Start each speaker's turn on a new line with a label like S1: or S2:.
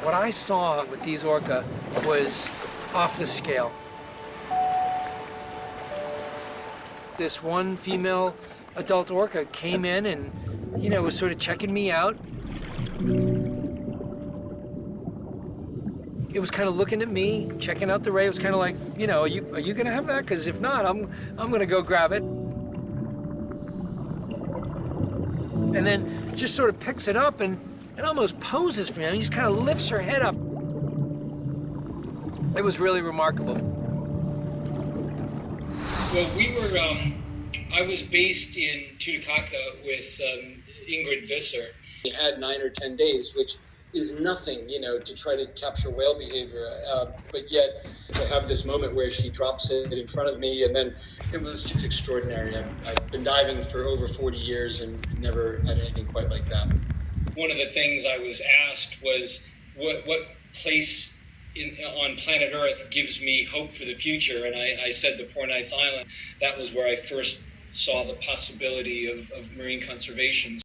S1: What I saw with these orca was off the scale. This one female adult orca came in and, was sort of checking me out. It was kind of looking at me, checking out the ray. It was kind of like, are you gonna have that? Because if not, I'm gonna go grab it. And then just sort of picks it up and almost poses for me. He just kind of lifts her head up. It was really remarkable.
S2: Well, I was based in Tuticaca with Ingrid Visser. We had 9 or 10 days, which is nothing, to try to capture whale behavior. But yet, to have this moment where she drops it in front of me, and then it was just extraordinary. I've been diving for over 40 years and never had anything quite like that. One of the things I was asked was, what place on planet Earth gives me hope for the future? And I said the Poor Knights Island. That was where I first saw the possibility of marine conservation.